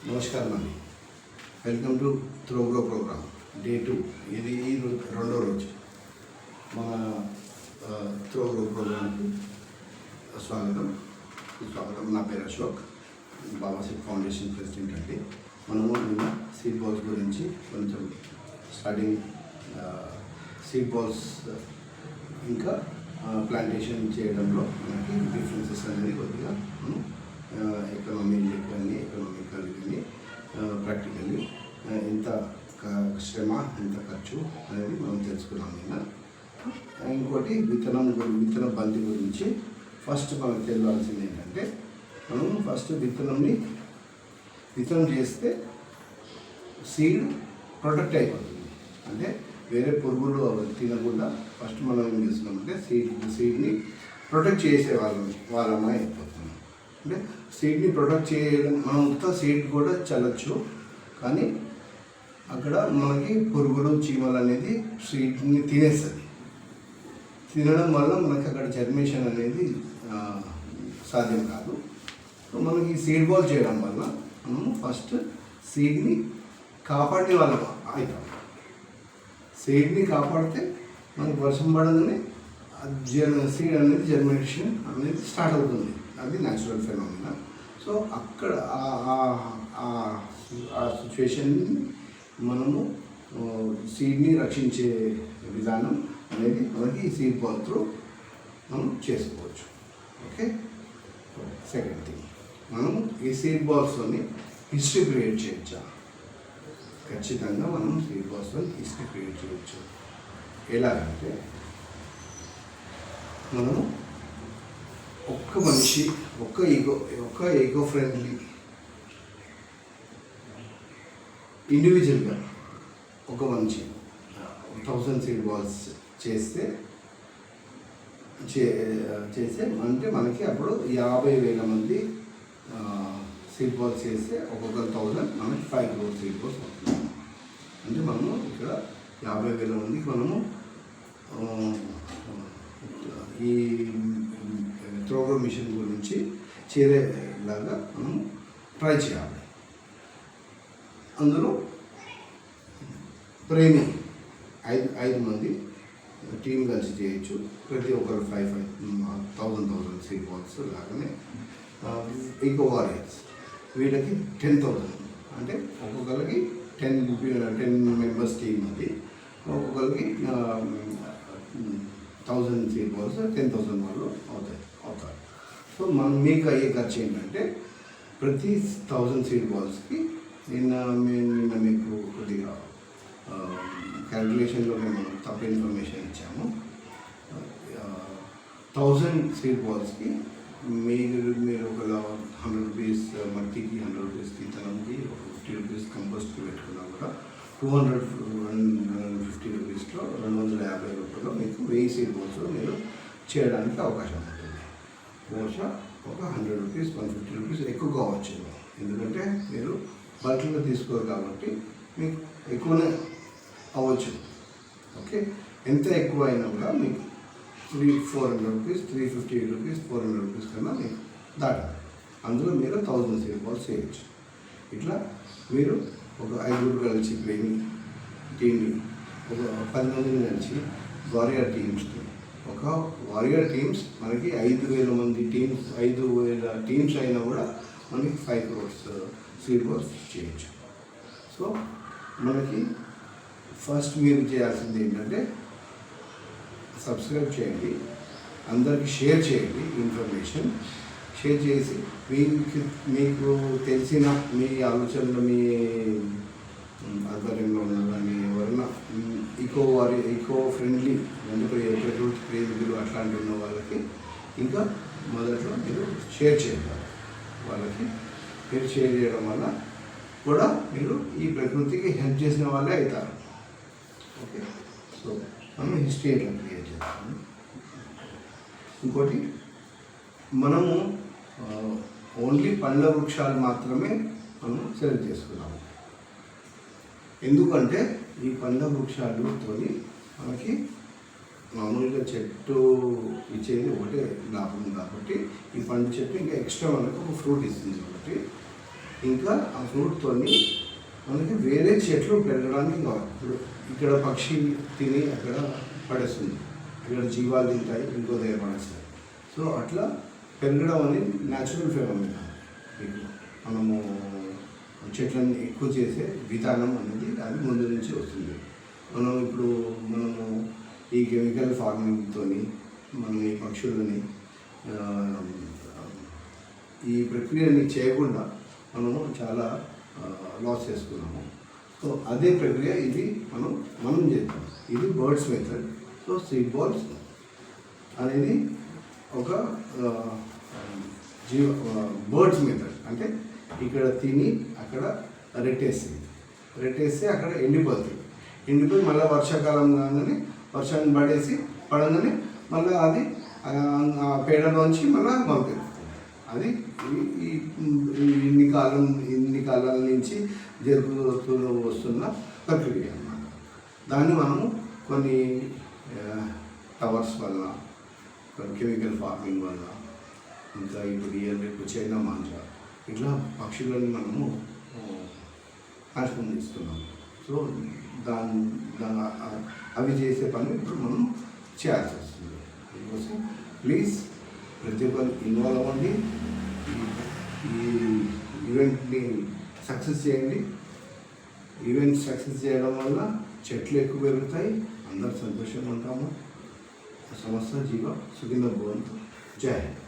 నమస్కారం అండి. Welcome to త్రోగ్రో ప్రోగ్రామ్ డే 2. ఇది రెండో రోజు మన త్రోగ్రో ప్రోగ్రామ్కి స్వాగతం. నా పేరు అశోక్, బాబా సీడ్ ఫౌండేషన్ ప్రెసిడెంట్ అండి. మనము నిన్న సీడ్ బాల్స్ గురించి కొంచెం స్టార్టింగ్ సీడ్ బాల్స్ ఇంకా ప్లాంటేషన్ చేయడంలో మనకి డిఫరెన్సెస్ అనేది కొద్దిగా ఎకనామికల్లీ కానీ ప్రాక్టికల్లీ ఎంత శ్రమ ఎంత ఖర్చు అనేది మనం తెలుసుకున్నాం నిన్న. ఇంకోటి విత్తన బంతి గురించి ఫస్ట్ మనకు తెలియాల్సింది ఏంటంటే, మనం ఫస్ట్ విత్తనం చేస్తే సీడ్ ప్రొటెక్ట్ అయిపోతుంది. అంటే వేరే పురుగులు తినకుండా ఫస్ట్ మనం ఏం చేస్తున్నామంటే సీడ్ని ప్రొటెక్ట్ చేసే వాళ్ళమే అయిపోతున్నాం. అంటే సీడ్ని ప్రొటెక్ట్ చేయడం, మనం మొత్తం సీడ్ కూడా చల్లచ్చు, కానీ అక్కడ మనకి పురుగులు చీమలు అనేది సీడ్ని తినేస్తుంది. తినడం వల్ల మనకి అక్కడ జర్మేషన్ అనేది సాధ్యం కాదు. సో మనకి సీడ్ బాల్ చేయడం వల్ల మనము ఫస్ట్ సీడ్ని కాపాడే వాళ్ళం అవుతాం. సీడ్ని కాపాడితే మనకు వర్షం పడగానే సీడ్ అనేది జర్మినేషన్ అనేది స్టార్ట్ అవుతుంది. అది న్యాచురల్ ఫెనామినా. సో అక్కడ ఆ సిచ్యువేషన్ని మనము సీడ్ని రక్షించే విధానం అనేది మనకి ఈ సీడ్ బాల్ త్రూ మనం చేసుకోవచ్చు. ఓకే, సెకండ్ థింగ్, మనం ఈ సీడ్ బాల్స్తోని హిస్టరీ క్రియేట్ చేయొచ్చా? ఖచ్చితంగా మనం సీడ్ బాల్స్తో హిస్టరీ క్రియేట్ చేయొచ్చు. ఎలాగంటే, మనము ఒక్క మనిషి ఒక్క ఈగో ఫ్రెండ్లీ ఇండివిజువల్గా ఒక మనిషి 1000 సీడ్ బాల్స్ చేస్తే అంటే మనకి అప్పుడు 50,000 మంది సీడ్ బాల్స్ చేస్తే ఒక్కొక్క 1000 మనకి 5 crore సీడ్ బాల్స్ అవుతుంది. అంటే మనము ఇక్కడ 50,000 మందికి మనము ఈ త్రోగ్రో మిషన్ గురించి చేరేలాగా మనం ట్రై చేయాలి. అందులో ప్రేమి 5 మంది టీం కలిసి చేయొచ్చు. ప్రతి ఒక్కరు 5,000 సీడ్ బాల్స్ లాగానే ఈకో వారియర్స్ వీళ్ళకి 10,000, అంటే ఒక్కొక్కరికి 10 మెంబర్స్ టీం అది. ఒక్కొక్కరికి 1000 సీడ్ బాల్స్ 10,000 వాళ్ళు అవుతారు. సో మీకు అయ్యే ఖర్చు ఏంటంటే, ప్రతి 1000 సీడ్ బాల్స్కి నిన్న మీకు కొద్దిగా క్యాల్కులేషన్లో మేము తప్పు ఇన్ఫర్మేషన్ ఇచ్చాము. 1000 సీడ్ బాల్స్కి మీరు ఒక 100 రూపీస్ మట్టికి, 100 రూపీస్ విత్తనంకి, 50 రూపీస్ కంపోస్ట్కి పెట్టుకున్నా కూడా 250 రూపీస్లో 250 రూపాయలు మీకు 1000 సీడ్ బాల్స్ మీరు చేయడానికి అవకాశం ఉంటుంది. బహుశా ఒక 100 రూపీస్ 150 రూపీస్ ఎక్కువ కావచ్చు, ఎందుకంటే మీరు బల్క్లో తీసుకోరు కాబట్టి మీకు ఎక్కువనే అవ్వచ్చు. ఓకే, ఎంత ఎక్కువ అయినా కూడా మీకు 400 రూపీస్ 350 రూపీస్ 400 రూపీస్ కన్నా మీకు దాటాలి. అందులో మీరు 1000 సీడ్ బాల్స్ చేయొచ్చు. ఇట్లా మీరు ఒక 5 కలిసి టీమ్ని, ఒక 10 మందిని కలిసి వారియర్ టీమ్స్ని, ఒక వారియర్ టీమ్స్ మనకి 5,000 మంది టీమ్స్, 5,000 టీమ్స్ అయినా కూడా మనకి 5 crore సీడ్ బాల్స్ చేయొచ్చు. సో మనకి ఫస్ట్ మీరు చేయాల్సింది ఏంటంటే, సబ్స్క్రైబ్ చేయండి, అందరికీ షేర్ చేయండి. ఇన్ఫర్మేషన్ షేర్ చేసి మీకు తెలిసిన మీ ఆలోచనలు, మీ ఆధ్వర్యంలో ఉన్న కానీ ఎవరైనా ఈకో ఫ్రెండ్లీ ప్రకృతి ప్రేమికులు అట్లాంటి ఉన్న వాళ్ళకి ఇంకా మొదట్లో మీరు షేర్ చేయాలి. వాళ్ళకి మీరు షేర్ చేయడం వల్ల కూడా మీరు ఈ ప్రకృతికి హెల్ప్ చేసిన వాళ్ళే అవుతారు. ఓకే, సో మనం హిస్టరీ ఎట్లా క్రియేట్ చేస్తాము. ఇంకోటి, మనము ఓన్లీ పండ్ల వృక్షాలు మాత్రమే మనం సెలెక్ట్ చేసుకున్నాము. ఎందుకంటే ఈ పండ్ల వృక్షాలతో మనకి మామూలుగా చెట్టు ఇచ్చేది ఒకటే లాభం కాబట్టి, ఈ పండు చెట్టు ఇంకా ఎక్స్ట్రా మనకు ఒక ఫ్రూట్ ఇస్తుంది కాబట్టి ఇంకా ఆ ఫ్రూట్తో మనకి వేరే చెట్లు పెరగడానికి కావాలి. ఇప్పుడు ఇక్కడ పక్షి తిని అక్కడ పడేస్తుంది, ఇక్కడ జీవాలు తింటాయి, ఇంకో దగ్గర పడేస్తాయి. సో అట్లా పెరగడం అనేది న్యాచురల్ ఫెనోమినా. మనము చెట్లను ఎక్కువ చేసే విధానం అనేది అది ముందు నుంచి వస్తుంది. మనము ఈ కెమికల్ ఫార్మింగ్తో మనం ఈ పక్షులని ఈ ప్రక్రియని చేయకుండా మనము చాలా లాస్ చేసుకున్నాము. సో అదే ప్రక్రియ ఇది మనం చేద్దాం. ఇది birds method. So seed balls అనేది ఒక బర్డ్స్ మెథడ్. అంటే ఇక్కడ తిని అక్కడ రెట్టేస్తే అక్కడ ఎండిపోయి మళ్ళీ వర్షాకాలం కాగానే వర్షాన్ని పడగానే మళ్ళీ అది ఆ పేడలోంచి మళ్ళీ మొలకెత్తుతుంది. అది ఇన్ని కాలాల నుంచి జరుగుతూ వస్తున్న ప్రక్రియ అన్నమాట. దాన్ని మనము కొన్ని టవర్స్ వల్ల, కొన్ని కెమికల్ ఫార్మింగ్ వల్ల, ఇంకా ఇప్పుడు చైనా మాంజా ఇట్లా పక్షులను మనము నాశనం చేస్తున్నాము. సో అవి చేసే పని ఇప్పుడు మనం చేయాల్సి వస్తుంది. అందుకోసం ప్లీజ్ ప్రతి ఒక్కరు ఇన్వాల్వ్ అవ్వండి, ఈ ఈవెంట్ని సక్సెస్ చేయండి. ఈవెంట్ సక్సెస్ చేయడం వల్ల చెట్లు ఎక్కువ పెరుగుతాయి, అందరు సంతోషంగా ఉంటాము. సమస్త జీవ సుఖినో భవంతు. జై హింద్.